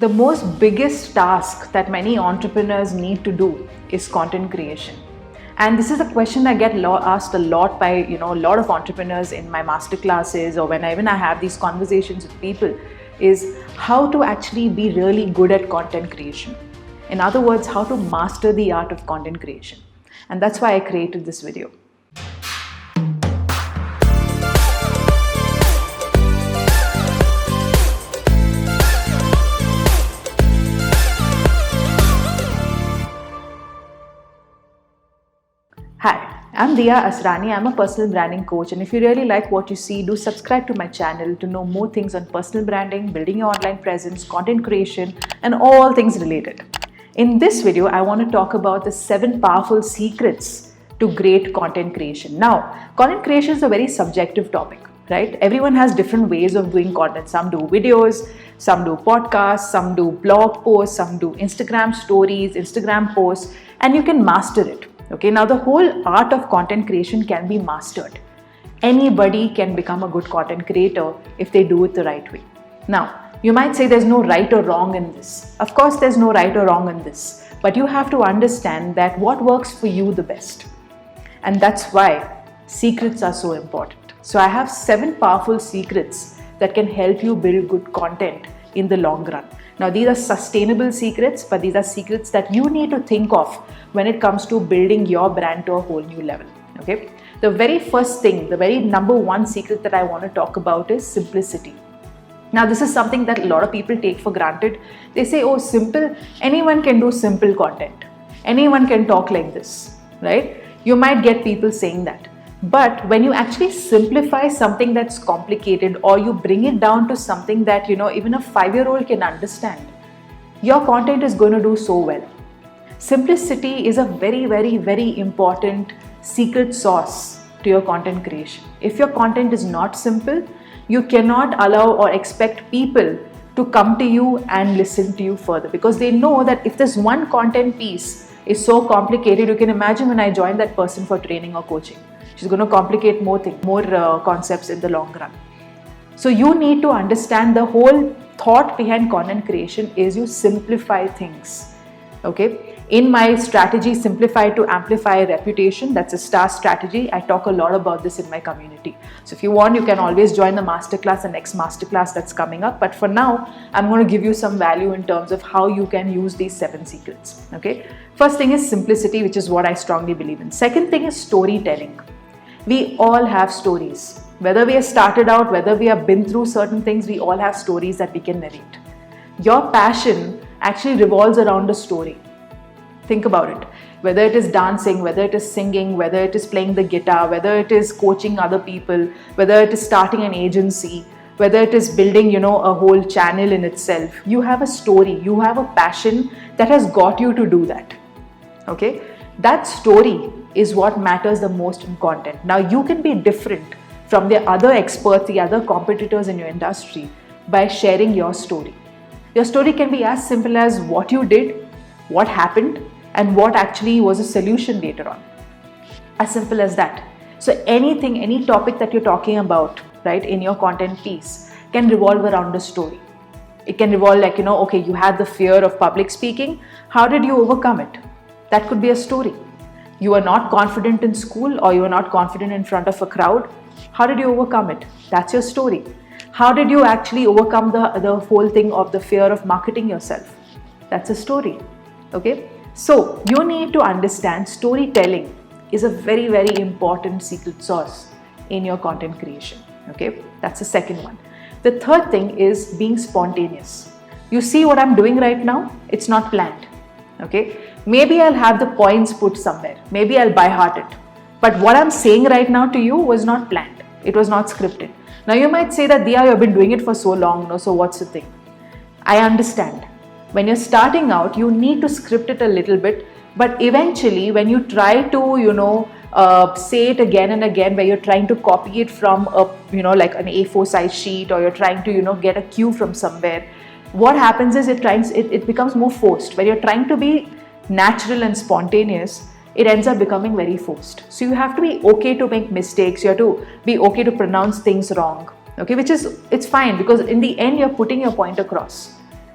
The most biggest task that many entrepreneurs need to do is content creation. And this is a question I get asked a lot by a lot of entrepreneurs in my master classes, or when I have these conversations with people, is how to actually be really good at content creation. In other words, how to master the art of content creation. And that's why I created this video. Hi, I'm Diya Asrani. I'm a personal branding coach, and if you really like what you see, do subscribe to my channel to know more things on personal branding, building your online presence, content creation, and all things related. In this video, I want to talk about the 7 powerful secrets to great content creation. Now, content creation is a very subjective topic, right? Everyone has different ways of doing content. Some do videos, some do podcasts, some do blog posts, some do Instagram stories, Instagram posts, and you can master it. Okay, now the whole art of content creation can be mastered. Anybody can become a good content creator if they do it the right way. Now, you might say there's no right or wrong in this. Of course, there's no right or wrong in this, but you have to understand that what works for you the best. And that's why secrets are so important. So I have 7 powerful secrets that can help you build good content in the long run. Now, these are sustainable secrets, but these are secrets that you need to think of when it comes to building your brand to a whole new level. Okay. The very first thing, the very number one secret that I want to talk about is simplicity. Now, this is something that a lot of people take for granted. They say, oh, simple, anyone can do simple content. Anyone can talk like this, right? You might get people saying that. But when you actually simplify something that's complicated, or you bring it down to something that, even a 5-year-old can understand, your content is going to do so well. Simplicity is a very, very, very important secret sauce to your content creation. If your content is not simple, you cannot allow or expect people to come to you and listen to you further, because they know that if this one content piece is so complicated, you can imagine when I join that person for training or coaching. She's going to complicate more concepts in the long run. So you need to understand the whole thought behind content creation is you simplify things. Okay. In my strategy, Simplify to Amplify Reputation, that's a STAR strategy. I talk a lot about this in my community. So if you want, you can always join the masterclass, the next masterclass that's coming up. But for now, I'm going to give you some value in terms of how you can use these 7 secrets. Okay. First thing is simplicity, which is what I strongly believe in. Second thing is storytelling. We all have stories. Whether we have started out, whether we have been through certain things, we all have stories that we can narrate. Your passion actually revolves around a story. Think about it. Whether it is dancing, whether it is singing, whether it is playing the guitar, whether it is coaching other people, whether it is starting an agency, whether it is building, a whole channel in itself, you have a story, you have a passion that has got you to do that. Okay? That story is what matters the most in content. Now, you can be different from the other experts, the other competitors in your industry by sharing your story. Your story can be as simple as what you did, what happened, and what actually was a solution later on. As simple as that. So anything, any topic that you're talking about, right, in your content piece can revolve around a story. It can revolve like, okay, you had the fear of public speaking. How did you overcome it? That could be a story. You are not confident in school, or you are not confident in front of a crowd. How did you overcome it? That's your story. How did you actually overcome the whole thing of the fear of marketing yourself? That's a story. Okay. So you need to understand storytelling is a very, very important secret sauce in your content creation. Okay. That's the second one. The third thing is being spontaneous. You see what I'm doing right now? It's not planned. Okay. Maybe I'll have the points put somewhere. Maybe I'll by heart it. But what I'm saying right now to you was not planned. It was not scripted. Now you might say that, Diya, you've been doing it for so long, so what's the thing? I understand. When you're starting out, you need to script it a little bit, but eventually when you try to, say it again and again, where you're trying to copy it from like an A4 size sheet, or you're trying to, get a cue from somewhere, what happens is it becomes more forced. When you're trying to be natural and spontaneous, it ends up becoming very forced. So you have to be okay to make mistakes. You have to be okay to pronounce things wrong. Okay, it's fine, because in the end, you're putting your point across.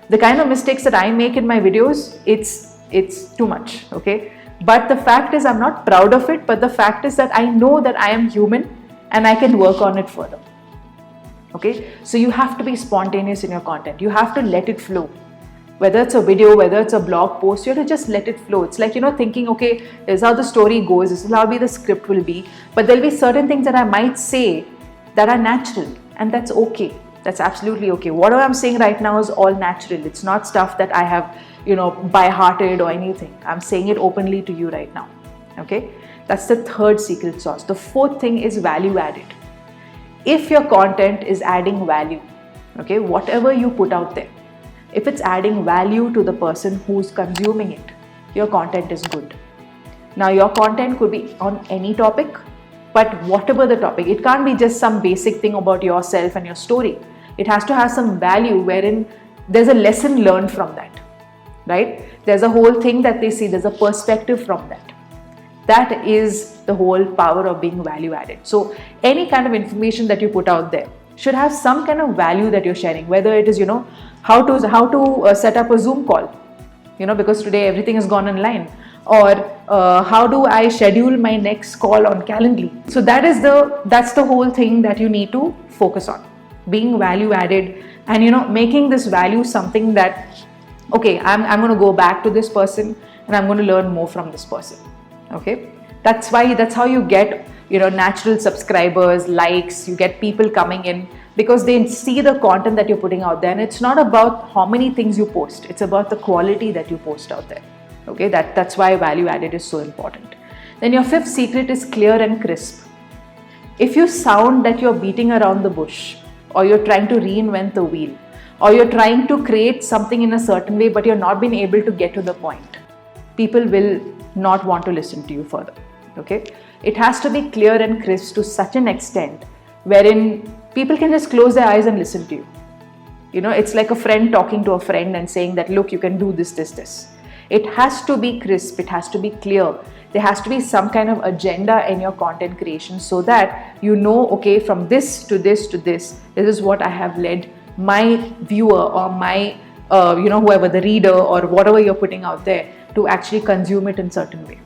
The kind of mistakes that I make in my videos, it's too much, okay? But the fact is, I'm not proud of it, but the fact is that I know that I am human and I can work on it further. Okay, so you have to be spontaneous in your content. You have to let it flow. Whether it's a video, whether it's a blog post, you have to just let it flow. It's like, thinking, okay, this is how the story goes, this is how the script will be. But there'll be certain things that I might say that are natural, and that's okay. That's absolutely okay. Whatever I'm saying right now is all natural. It's not stuff that I have, by-hearted or anything. I'm saying it openly to you right now. Okay, that's the third secret sauce. The fourth thing is value added. If your content is adding value, okay, whatever you put out there, if it's adding value to the person who's consuming it, your content is good. Now, your content could be on any topic, but whatever the topic, it can't be just some basic thing about yourself and your story. It has to have some value wherein there's a lesson learned from that, right? There's a whole thing that they see, there's a perspective from that. That is the whole power of being value added. So any kind of information that you put out there should have some kind of value that you're sharing, whether it is, how to set up a Zoom call, because today everything has gone online, or how do I schedule my next call on Calendly. So that's the whole thing that you need to focus on, being value added, and making this value something that, okay, I'm going to go back to this person and I'm going to learn more from this person. Okay, that's how you get natural subscribers, likes, you get people coming in, because they see the content that you're putting out there. And it's not about how many things you post, it's about the quality that you post out there. Okay, that's why value added is so important. Then your fifth secret is clear and crisp. If you sound that you're beating around the bush, or you're trying to reinvent the wheel, or you're trying to create something in a certain way but you're not being able to get to the point, people will not want to listen to you further. Okay, it has to be clear and crisp to such an extent wherein people can just close their eyes and listen to you. It's like a friend talking to a friend and saying that, look, you can do this. It has to be crisp, it has to be clear. There has to be some kind of agenda in your content creation, so that okay, from this to this to this is what I have led my viewer or my whoever, the reader or whatever you're putting out there, to actually consume it in certain way.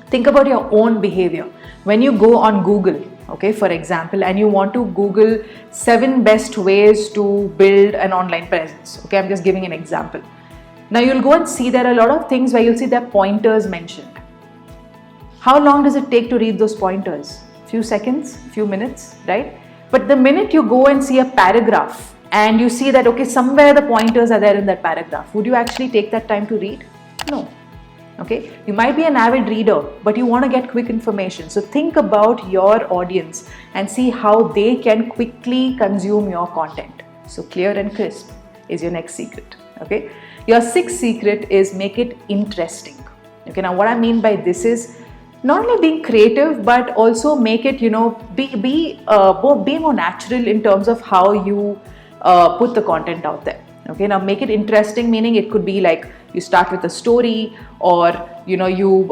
Think about your own behavior. When you go on Google, okay, for example, and you want to Google 7 best ways to build an online presence. Okay, I'm just giving an example. Now you'll go and see there are a lot of things where you'll see there are pointers mentioned. How long does it take to read those pointers? Few seconds, few minutes, right? But the minute you go and see a paragraph and you see that, okay, somewhere the pointers are there in that paragraph, would you actually take that time to read? No. Okay, you might be an avid reader, but you want to get quick information. So think about your audience and see how they can quickly consume your content. So clear and crisp is your next secret. Okay, your sixth secret is make it interesting. Okay, now what I mean by this is not only being creative, but also make it, be more natural in terms of how you put the content out there. Okay, now make it interesting, meaning it could be like you start with a story, or you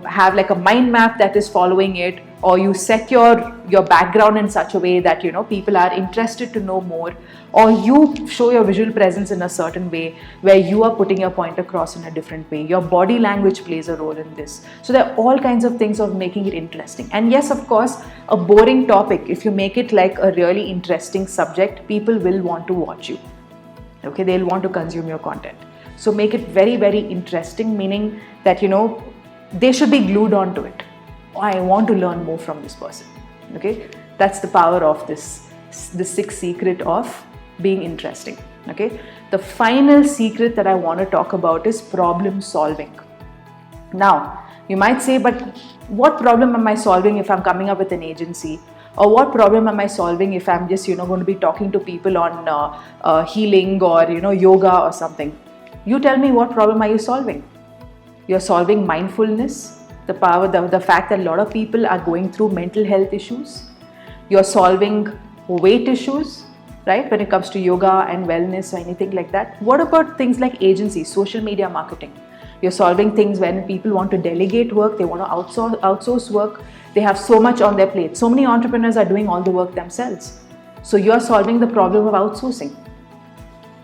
have like a mind map that is following it, or you set your background in such a way that people are interested to know more, or you show your visual presence in a certain way where you are putting your point across in a different way. Your body language plays a role in this. So there are all kinds of things of making it interesting. And yes, of course, a boring topic, if you make it like a really interesting subject, people will want to watch you. Okay, they'll want to consume your content. So make it very, very interesting, meaning that they should be glued onto it. Oh, I want to learn more from this person. Okay, that's the power of the sixth secret of being interesting. Okay, the final secret that I want to talk about is problem solving. Now you might say, but what problem am I solving if I'm coming up with an agency? Or what problem am I solving if I'm just going to be talking to people on healing or yoga or something? You tell me, what problem are you solving? You're solving mindfulness, the fact that a lot of people are going through mental health issues. You're solving weight issues, right? When it comes to yoga and wellness or anything like that. What about things like agencies, social media marketing? You're solving things when people want to delegate work, they want to outsource work. They have so much on their plate. So many entrepreneurs are doing all the work themselves. So you're solving the problem of outsourcing,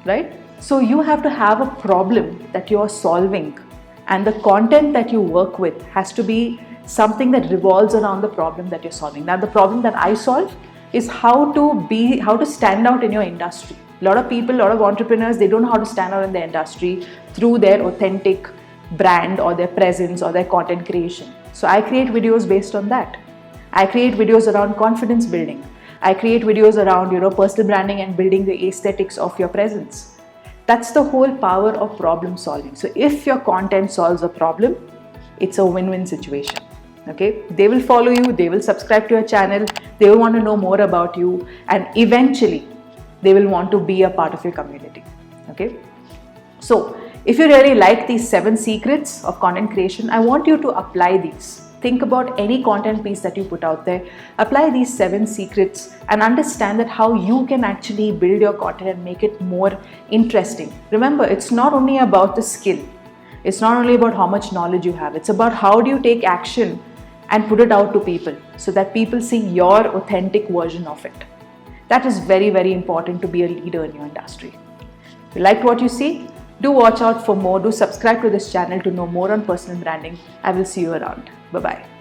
right? So you have to have a problem that you are solving, and the content that you work with has to be something that revolves around the problem that you're solving. Now, the problem that I solve is how to stand out in your industry. A lot of people, a lot of entrepreneurs, they don't know how to stand out in the industry through their authentic brand or their presence or their content creation. So I create videos based on that. I create videos around confidence building. I create videos around, personal branding and building the aesthetics of your presence. That's the whole power of problem solving. So if your content solves a problem, it's a win-win situation. Okay, they will follow you, they will subscribe to your channel, they will want to know more about you, and eventually they will want to be a part of your community. Okay, so if you really like these 7 secrets of content creation, I want you to apply these. Think about any content piece that you put out there, apply these 7 secrets and understand that how you can actually build your content and make it more interesting. Remember, it's not only about the skill, it's not only about how much knowledge you have, it's about how do you take action and put it out to people so that people see your authentic version of it. That is very, very important to be a leader in your industry. If you liked what you see, do watch out for more. Do subscribe to this channel to know more on personal branding. I will see you around. Bye-bye.